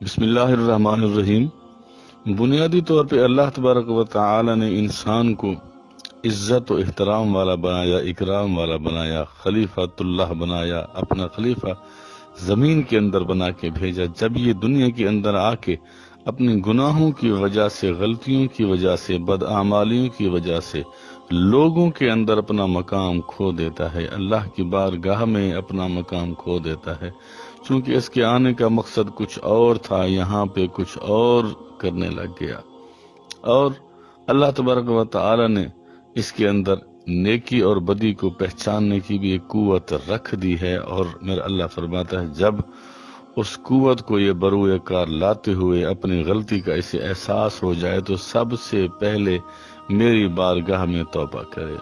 بسم اللہ الرحمن الرحیم۔ بنیادی طور پہ اللہ تبارک و تعالی نے انسان کو عزت و احترام والا بنایا، اکرام والا بنایا، خلیفۃ اللہ بنایا، اپنا خلیفہ زمین کے اندر بنا کے بھیجا۔ جب یہ دنیا کے اندر آ کے اپنے گناہوں کی وجہ سے، غلطیوں کی وجہ سے، بدعمالیوں کی وجہ سے لوگوں کے اندر اپنا مقام کھو دیتا ہے، اللہ کی بارگاہ میں اپنا مقام کھو دیتا ہے، چونکہ اس کے آنے کا مقصد کچھ اور تھا، یہاں پہ کچھ اور کرنے لگ گیا۔ اور اللہ تبارک و تعالی نے اس کے اندر نیکی اور بدی کو پہچاننے کی بھی ایک قوت رکھ دی ہے، اور میرا اللہ فرماتا ہے جب اس قوت کو یہ بروئے کار لاتے ہوئے اپنی غلطی کا اسے احساس ہو جائے تو سب سے پہلے میری بارگاہ میں توبہ کرے،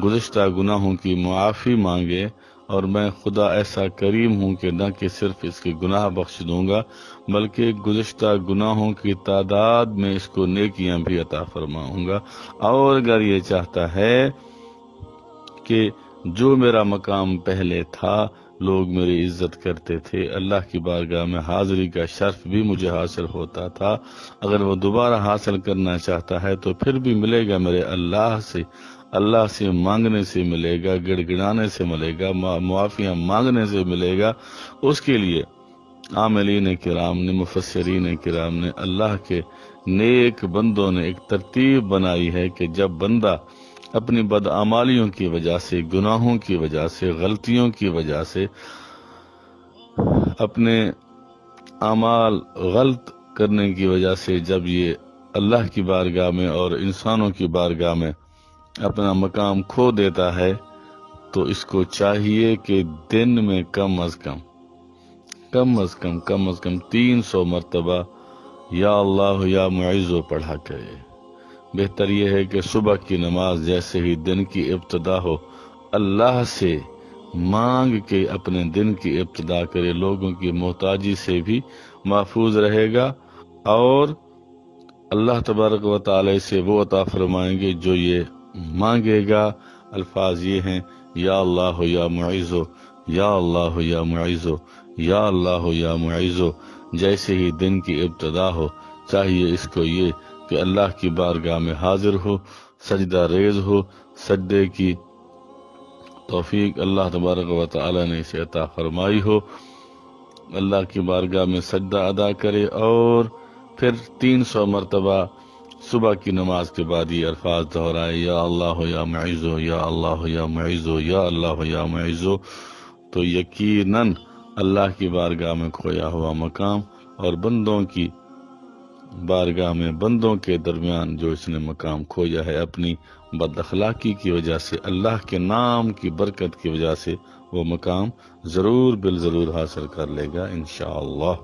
گزشتہ گناہوں کی معافی مانگے، اور میں خدا ایسا کریم ہوں کہ نہ کہ صرف اس کے گناہ بخش دوں گا بلکہ گزشتہ گناہوں کی تعداد میں اس کو نیکیاں بھی عطا فرماؤں گا۔ اور اگر یہ چاہتا ہے کہ جو میرا مقام پہلے تھا، لوگ میری عزت کرتے تھے، اللہ کی بارگاہ میں حاضری کا شرف بھی مجھے حاصل ہوتا تھا، اگر وہ دوبارہ حاصل کرنا چاہتا ہے تو پھر بھی ملے گا میرے اللہ سے مانگنے سے ملے گا، گڑ گڑانے سے ملے گا، معافیاں مانگنے سے ملے گا۔ اس کے لیے عاملین کرام نے، مفسرین کرام نے، اللہ کے نیک بندوں نے ایک ترتیب بنائی ہے کہ جب بندہ اپنی بدعمالیوں کی وجہ سے، گناہوں کی وجہ سے، غلطیوں کی وجہ سے، اپنے اعمال غلط کرنے کی وجہ سے جب یہ اللہ کی بارگاہ میں اور انسانوں کی بارگاہ میں اپنا مقام کھو دیتا ہے تو اس کو چاہیے کہ دن میں کم از کم 300 مرتبہ یا اللہ یا معیذو پڑھا کرے۔ بہتر یہ ہے کہ صبح کی نماز جیسے ہی دن کی ابتدا ہو اللہ سے مانگ کے اپنے دن کی ابتدا کرے، لوگوں کی محتاجی سے بھی محفوظ رہے گا، اور اللہ تبارک و تعالی سے وہ عطا فرمائیں گے جو یہ مانگے گا۔ الفاظ یہ ہیں، یا اللہ یا معیذو، یا اللہ یا معیذو، یا اللہ یا معیذو۔ جیسے ہی دن کی ابتدا ہو چاہیے اس کو یہ کہ اللہ کی بارگاہ میں حاضر ہو، سجدہ ریز ہو، سجدے کی توفیق اللہ تبارک و تعالی نے اسے عطا فرمائی ہو، اللہ کی بارگاہ میں سجدہ ادا کرے، اور پھر 300 مرتبہ صبح کی نماز کے بعد یہ الفاظ دہرائے، یا اللہ یا معیذو، یا اللہ یا معیذو، یا اللہ یا معیذو، تو یقیناً اللہ کی بارگاہ میں کھویا ہوا مقام اور بندوں کی بارگاہ میں، بندوں کے درمیان جو اس نے مقام کھویا ہے اپنی بد اخلاقی کی وجہ سے، اللہ کے نام کی برکت کی وجہ سے وہ مقام ضرور بالضرور حاصل کر لے گا انشاءاللہ۔